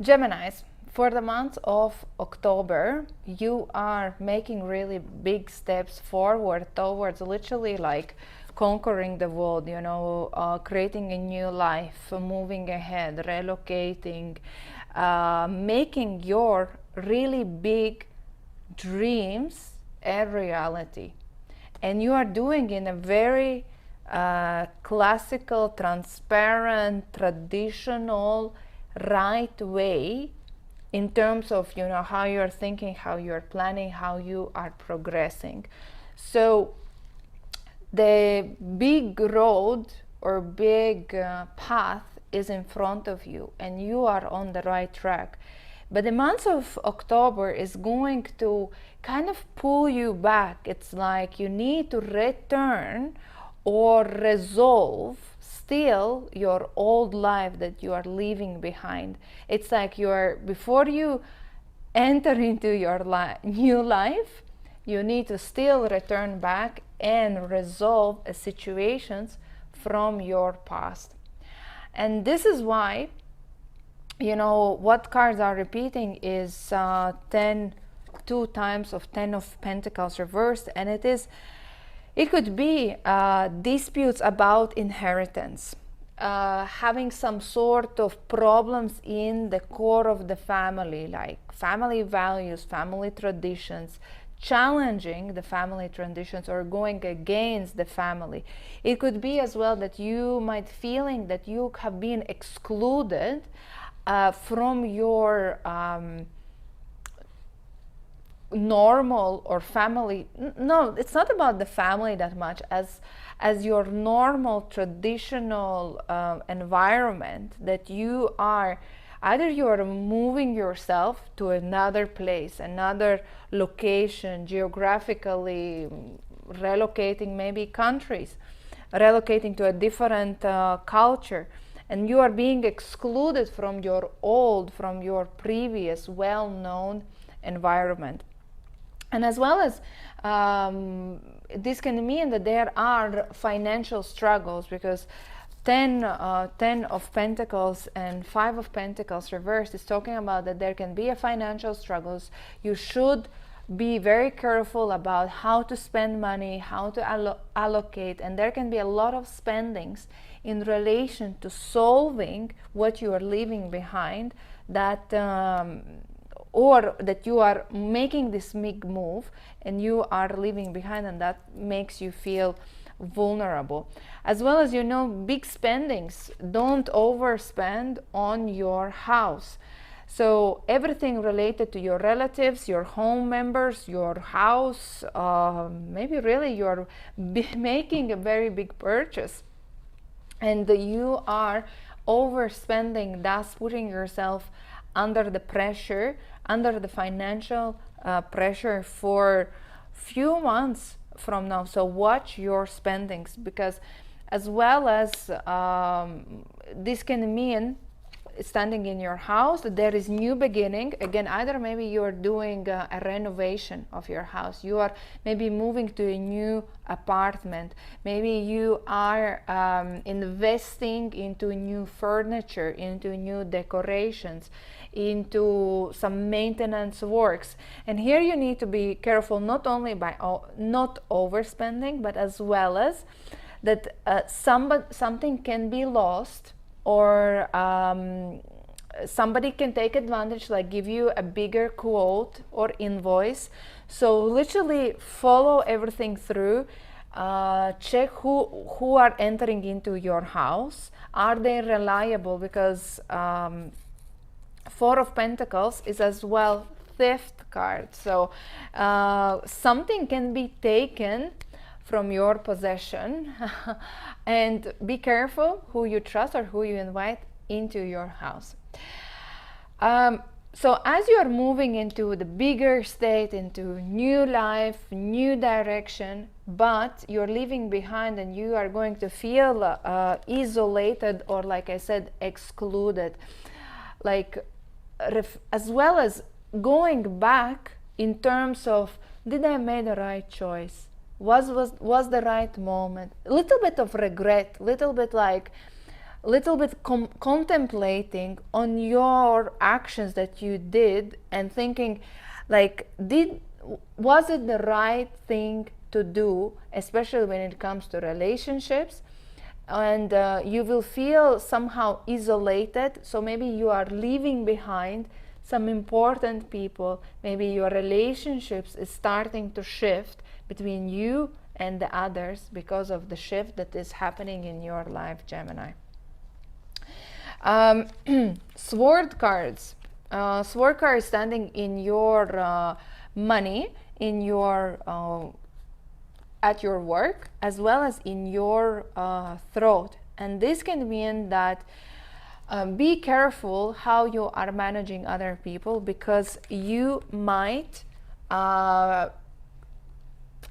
Geminis, for the month of October, you are making really big steps forward towards literally like conquering the world, creating a new life, moving ahead, relocating, making your really big dreams a reality. And you are doing in a very classical, transparent, traditional, right way in terms of how you're thinking, how you're planning, how you are progressing. So the big road or big path is in front of you and you are on the right track. But the month of October is going to kind of pull you back. It's like you need to return or resolve still your old life that you are leaving behind. It's like before you enter into your new life, you need to still return back and resolve situations from your past. And this is why, what cards are repeating is 2 times of 10 of Pentacles reversed, and it could be disputes about inheritance, having some sort of problems in the core of the family, like family values, family traditions, challenging the family traditions or going against the family. It could be as well that you might feeling that you have been excluded from your normal or family. No, it's not about the family that much as your normal traditional environment, that you are either you are moving yourself to another place, another location, geographically relocating, maybe countries, relocating to a different culture, and you are being excluded from your previous well-known environment. And as well as this can mean that there are financial struggles, because 10 of Pentacles and 5 of Pentacles reversed is talking about that there can be a financial struggles. You should be very careful about how to spend money, how to allocate, and there can be a lot of spendings in relation to solving what you are leaving behind, that or that you are making this big move and you are leaving behind, and that makes you feel vulnerable. As well as big spendings. Don't overspend on your house. So everything related to your relatives, your home members, your house, maybe really you're making a very big purchase and you are overspending, thus putting yourself under the pressure, under the financial pressure for few months from now. So watch your spendings, because as well as this can mean standing in your house, that there is new beginning. Again, either maybe you are doing a renovation of your house, you are maybe moving to a new apartment, maybe you are investing into new furniture, into new decorations, into some maintenance works. And here you need to be careful, not only by not overspending, but as well as that something can be lost, or somebody can take advantage, like give you a bigger quote or invoice. So literally follow everything through. Check who are entering into your house. Are they reliable? Because 4 of Pentacles is as well theft card. So something can be taken from your possession and be careful who you trust or who you invite into your house. So as you are moving into the bigger state, into new life, new direction, but you're leaving behind and you are going to feel isolated, or like I said, excluded, like as well as going back in terms of, did I make the right choice? Was the right moment? A little bit of regret, little bit like little bit contemplating on your actions that you did and thinking like, was it the right thing to do, especially when it comes to relationships? And you will feel somehow isolated, so maybe you are leaving behind some important people. Maybe your relationships is starting to shift between you and the others because of the shift that is happening in your life, Gemini. Sword cards. Sword cards standing in your money, in your at your work, as well as in your throat. And this can mean that be careful how you are managing other people, because you might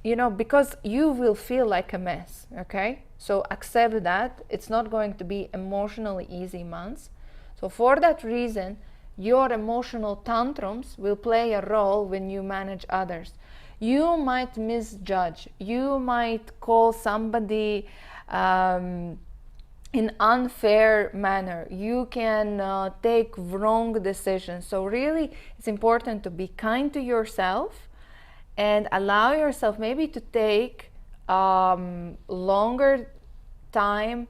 because you will feel like a mess. Okay, so accept that it's not going to be emotionally easy months. So for that reason, your emotional tantrums will play a role when you manage others. You might misjudge, you might call somebody in unfair manner, you can take wrong decisions. So really it's important to be kind to yourself and allow yourself maybe to take longer time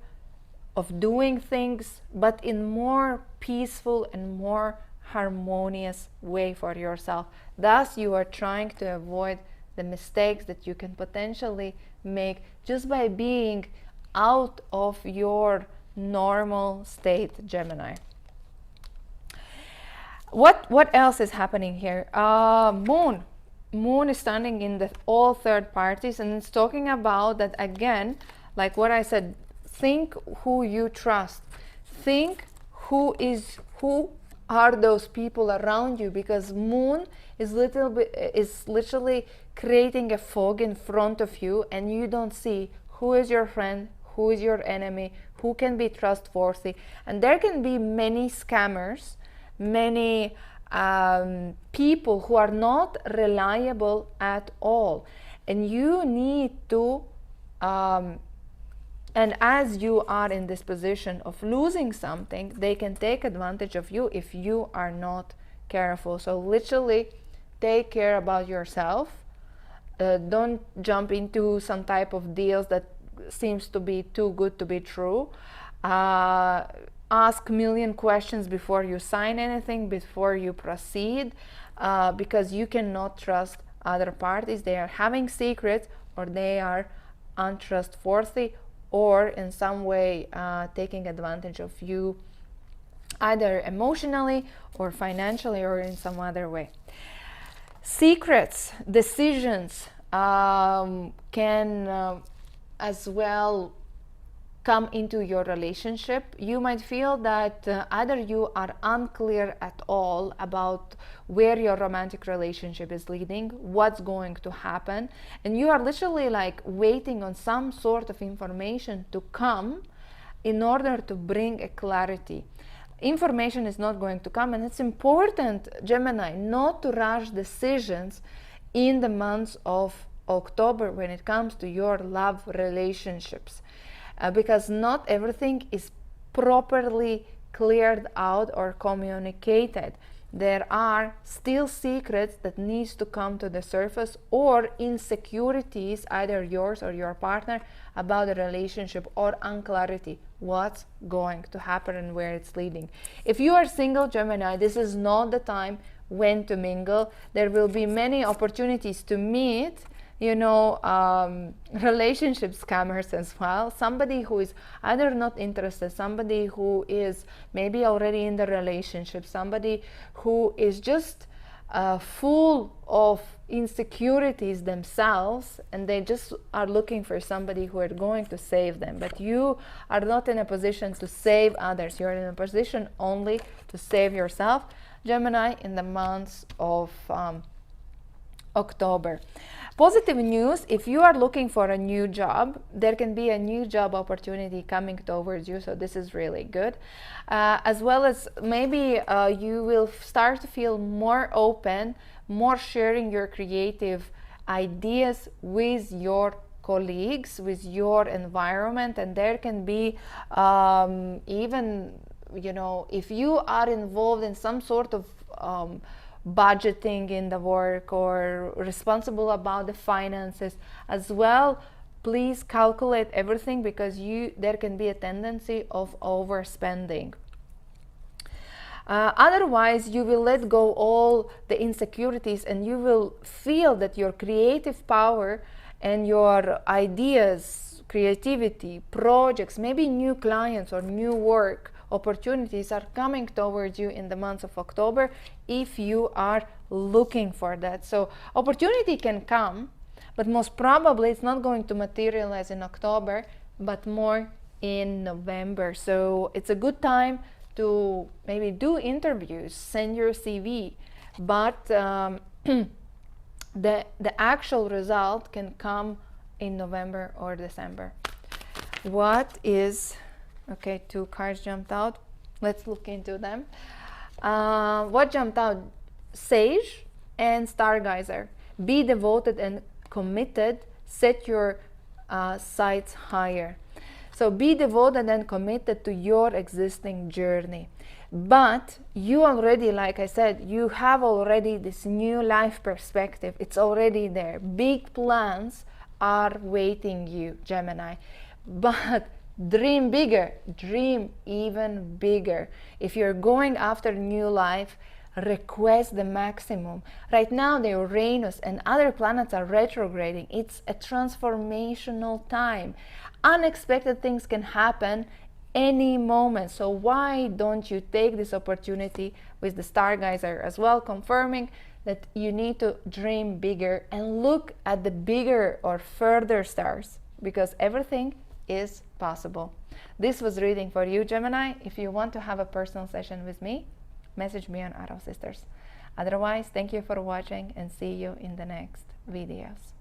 of doing things, but in more peaceful and more harmonious way for yourself. Thus you are trying to avoid the mistakes that you can potentially make just by being out of your normal state, Gemini. What else is happening here? Moon is standing in the all third parties, and it's talking about that again, like what I said. Think who you trust. Think who are those people around you, because Moon is literally creating a fog in front of you, and you don't see who is your friend, who is your enemy, who can be trustworthy. And there can be many scammers, many people who are not reliable at all, and you need to and as you are in this position of losing something, they can take advantage of you if you are not careful. So literally take care about yourself. Don't jump into some type of deals that seems to be too good to be true. Ask a million questions before you sign anything, before you proceed, because you cannot trust other parties. They are having secrets, or they are untrustworthy, or in some way taking advantage of you, either emotionally or financially or in some other way. Secrets, decisions can as well come into your relationship. You might feel that either you are unclear at all about where your romantic relationship is leading, what's going to happen, and you are literally like waiting on some sort of information to come in order to bring a clarity. Information is not going to come, and it's important, Gemini, not to rush decisions in the months of October when it comes to your love relationships. Because not everything is properly cleared out or communicated. There are still secrets that needs to come to the surface, or insecurities, either yours or your partner, about the relationship, or unclarity, what's going to happen and where it's leading. If you are single, Gemini, this is not the time when to mingle. There will be many opportunities to meet relationship scammers as well. Somebody who is either not interested, somebody who is maybe already in the relationship, somebody who is just full of insecurities themselves, and they just are looking for somebody who are going to save them. But you are not in a position to save others. You're in a position only to save yourself, Gemini, in the months of October. Positive news: if you are looking for a new job, there can be a new job opportunity coming towards you, so this is really good. As well as maybe you will start to feel more open, more sharing your creative ideas with your colleagues, with your environment, and there can be even, you know, if you are involved in some sort of budgeting in the work or responsible about the finances as well, please calculate everything, because there can be a tendency of overspending. Otherwise, you will let go all the insecurities, and you will feel that your creative power and your ideas, creativity, projects, maybe new clients or new work opportunities are coming towards you in the month of October if you are looking for that. So opportunity can come, but most probably it's not going to materialize in October, but more in November. So it's a good time to maybe do interviews, send your CV, but the actual result can come in November or December. What is, okay, 2 cards jumped out. Let's look into them. What jumped out? Sage and Stargazer. Be devoted and committed. Set your sights higher. So be devoted and committed to your existing journey. But you already, like I said, you have already this new life perspective. It's already there. Big plans are waiting you, Gemini. But dream bigger, dream even bigger. If you're going after new life, request the maximum. Right now, the Uranus and other planets are retrograding. It's a transformational time. Unexpected things can happen any moment. So why don't you take this opportunity with the Stargazer as well, confirming that you need to dream bigger and look at the bigger or further stars, because everything is possible. This was reading for you, Gemini. If you want to have a personal session with me, message me on Arrow Sisters. Otherwise, thank you for watching, and see you in the next videos.